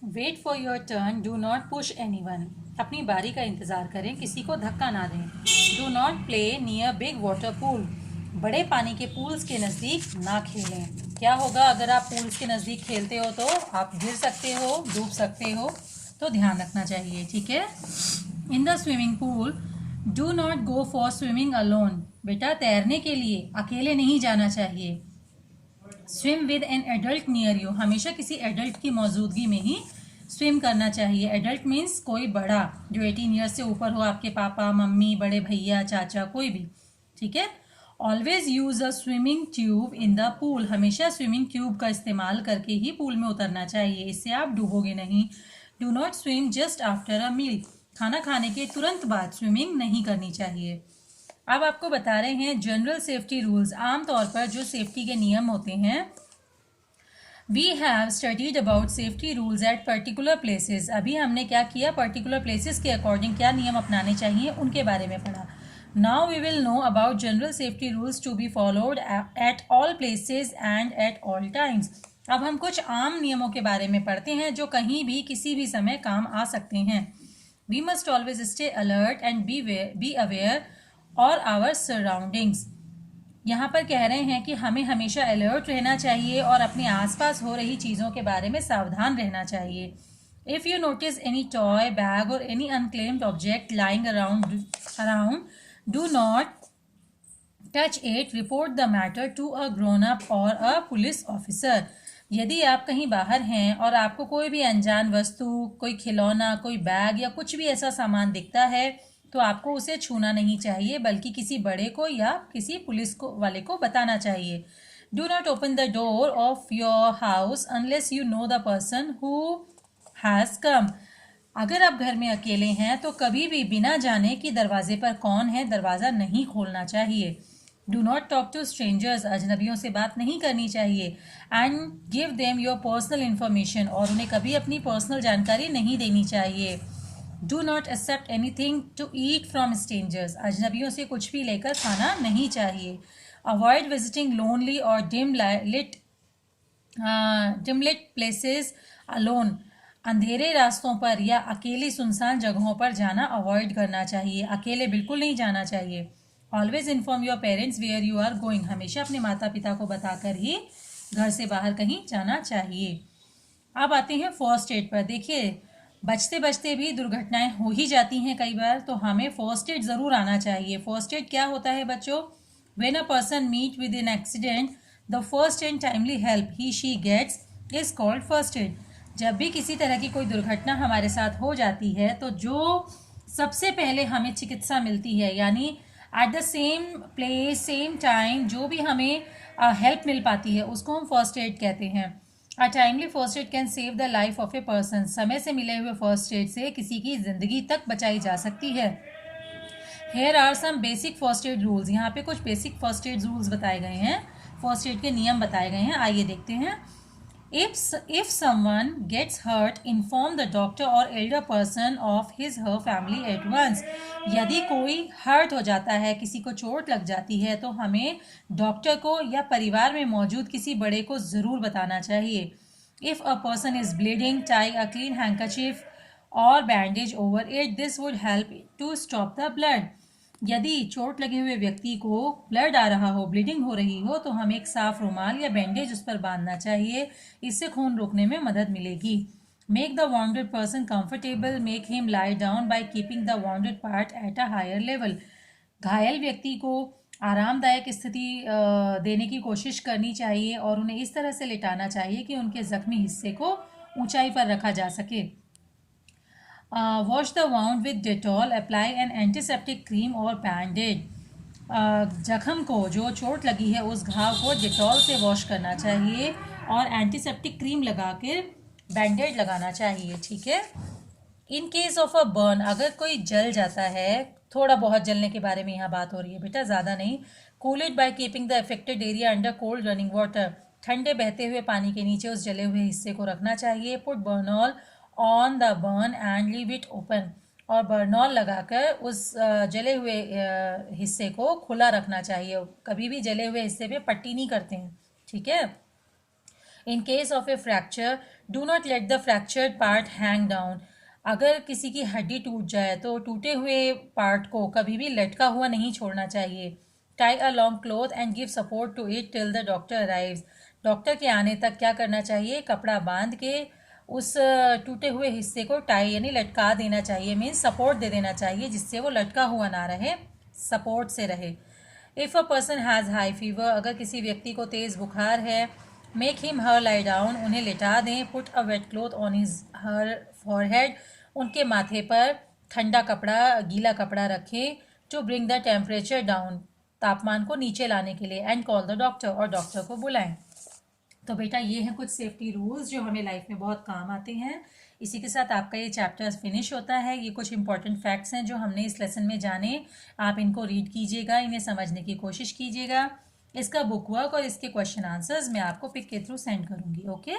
Wait for your turn, do not push anyone. अपनी बारी का इंतज़ार करें, किसी को धक्का ना दें। Do not play near big water pool. बड़े पानी के पूल्स के नज़दीक ना खेलें। क्या होगा अगर आप पूल्स के नज़दीक खेलते हो? तो आप गिर सकते हो, डूब सकते हो, तो ध्यान रखना चाहिए, ठीक है। In the swimming pool, do not go for swimming alone. बेटा, तैरने के लिए अकेले नहीं जाना चाहिए। Swim with an adult near you. हमेशा किसी एडल्ट की मौजूदगी में ही स्विम करना चाहिए। एडल्ट मीन्स कोई बड़ा, जो 18 ईयर्स से ऊपर हो, आपके पापा मम्मी, बड़े भैया, चाचा, कोई भी, ठीक है। Always use a swimming tube in the pool. हमेशा स्विमिंग ट्यूब का इस्तेमाल करके ही पूल में उतरना चाहिए, इससे आप डूबोगे नहीं। Do not swim just after a meal. खाना खाने के तुरंत बाद स्विमिंग नहीं करनी चाहिए। अब आपको बता रहे हैं जनरल सेफ्टी रूल्स। आमतौर पर जो सेफ्टी के नियम होते हैं, we have studied about safety rules at particular places. अभी हमने क्या किया, पर्टिकुलर प्लेसेस के अकॉर्डिंग क्या नियम अपनाने चाहिए उनके बारे में पढ़ा। Now we will know about general safety rules to be followed at all places and at all times. अब हम कुछ आम नियमों के बारे में पढ़ते हैं जो कहीं भी किसी भी समय काम आ सकते हैं। We must always stay alert and be aware और आवर सराउंडिंग्स। यहाँ पर कह रहे हैं कि हमें हमेशा अलर्ट रहना चाहिए और अपने आसपास हो रही चीज़ों के बारे में सावधान रहना चाहिए। If you notice any toy, bag और any unclaimed object lying around, do not touch it, report the matter to a grown up और अ पुलिस ऑफिसर। यदि आप कहीं बाहर हैं और आपको कोई भी अनजान वस्तु, कोई खिलौना, कोई बैग या कुछ भी ऐसा सामान दिखता है, तो आपको उसे छूना नहीं चाहिए, बल्कि किसी बड़े को या किसी पुलिस को वाले को बताना चाहिए। Do not open the door of your house unless you know the person who has come. अगर आप घर में अकेले हैं तो कभी भी बिना जाने कि दरवाजे पर कौन है, दरवाज़ा नहीं खोलना चाहिए। Do not talk to strangers. अजनबियों से बात नहीं करनी चाहिए। And give them your personal information. और उन्हें कभी अपनी पर्सनल जानकारी नहीं देनी चाहिए। Do not accept anything to eat from strangers. अजनबियों से कुछ भी लेकर खाना नहीं चाहिए। अवॉइड विजिटिंग लोनली और डिमलिट प्लेसेस अलोन। अंधेरे रास्तों पर या अकेली सुनसान जगहों पर जाना अवॉइड करना चाहिए। अकेले बिल्कुल नहीं जाना चाहिए। Always inform your parents where you are going. हमेशा अपने माता पिता को बताकर ही घर से बाहर कहीं जाना चाहिए। अब आते हैं फर्स्ट एड पर। देखिए, बचते बचते भी दुर्घटनाएं हो ही जाती हैं कई बार, तो हमें फर्स्ट एड ज़रूर आना चाहिए। फर्स्ट एड क्या होता है बच्चों? When a person meet with an accident, the first and timely help he she gets is called first aid. जब भी किसी तरह की कोई दुर्घटना हमारे साथ हो जाती है, तो जो सबसे पहले हमें चिकित्सा मिलती है, यानी at the same place same time जो भी हमें हेल्प मिल पाती है, उसको हम फर्स्ट एड कहते हैं। A timely first aid can save the life of a person. समय से मिले हुए फर्स्ट एड से किसी की जिंदगी तक बचाई जा सकती है। Here are some basic first aid rules. यहाँ पे कुछ बेसिक फर्स्ट एड रूल्स बताए गए हैं, फर्स्ट एड के नियम बताए गए हैं, आइए देखते हैं। If someone gets hurt, inform the doctor or elder person of his her family at once. यदि कोई हर्ट हो जाता है, किसी को चोट लग जाती है, तो हमें डॉक्टर को या परिवार में मौजूद किसी बड़े को ज़रूर बताना चाहिए। If a person is bleeding, tie a clean handkerchief or bandage over it. This would help to stop the blood. यदि चोट लगे हुए व्यक्ति को ब्लड आ रहा हो, ब्लीडिंग हो रही हो, तो हमें एक साफ रुमाल या बैंडेज उस पर बांधना चाहिए, इससे खून रोकने में मदद मिलेगी। Make the wounded person comfortable, make him lie down by keeping the wounded part at a higher level. घायल व्यक्ति को आरामदायक स्थिति देने की कोशिश करनी चाहिए और उन्हें इस तरह से लिटाना चाहिए कि उनके जख्मी हिस्से को ऊंचाई पर रखा जा सके। Wash the wound with Dettol, apply N antiseptic cream और बैंडेड। जख्म को, जो चोट लगी है, उस घाव को डेटॉल से वॉश करना चाहिए और एंटीसेप्टिक क्रीम लगा कर बैंडेड लगाना चाहिए, ठीक है। In case of a burn, अगर कोई जल जाता है, थोड़ा बहुत जलने के बारे में यहाँ बात हो रही है बेटा, ज़्यादा नहीं। Cool it by keeping the affected area under cold running water. ठंडे बहते हुए पानी के नीचे उस जले हुए हिस्से को रखना चाहिए। Put Burnol on the burn and leave it open. और बर्नॉल लगाकर उस जले हुए हिस्से को खुला रखना चाहिए। कभी भी जले हुए हिस्से पे पट्टी नहीं करते हैं, ठीक है। In case of A fracture do not let the fractured part hang down. अगर किसी की हड्डी टूट जाए तो टूटे हुए पार्ट को कभी भी लटका हुआ नहीं छोड़ना चाहिए। Tie a long cloth and give support to it till the doctor arrives. Doctor के आने तक क्या करना चाहिए, कपड़ा बांध के उस टूटे हुए हिस्से को टाई यानी लटका देना चाहिए, मीन्स सपोर्ट दे देना चाहिए जिससे वो लटका हुआ ना रहे, सपोर्ट से रहे। If a person has high fever, अगर किसी व्यक्ति को तेज़ बुखार है, make him her lie down, उन्हें लिटा दें। Put a wet cloth on his her forehead, उनके माथे पर ठंडा कपड़ा, गीला कपड़ा रखें। To bring the temperature down, तापमान को नीचे लाने के लिए। एंड कॉल द डॉक्टर, और डॉक्टर को बुलाएं। तो बेटा ये हैं कुछ सेफ्टी रूल्स जो हमें लाइफ में बहुत काम आते हैं। इसी के साथ आपका ये चैप्टर फिनिश होता है। ये कुछ इंपॉर्टेंट फैक्ट्स हैं जो हमने इस लेसन में जाने। आप इनको रीड कीजिएगा, इन्हें समझने की कोशिश कीजिएगा। इसका बुक वर्क और इसके क्वेश्चन आंसर्स मैं आपको पिक के थ्रू सेंड करूँगी। ओके।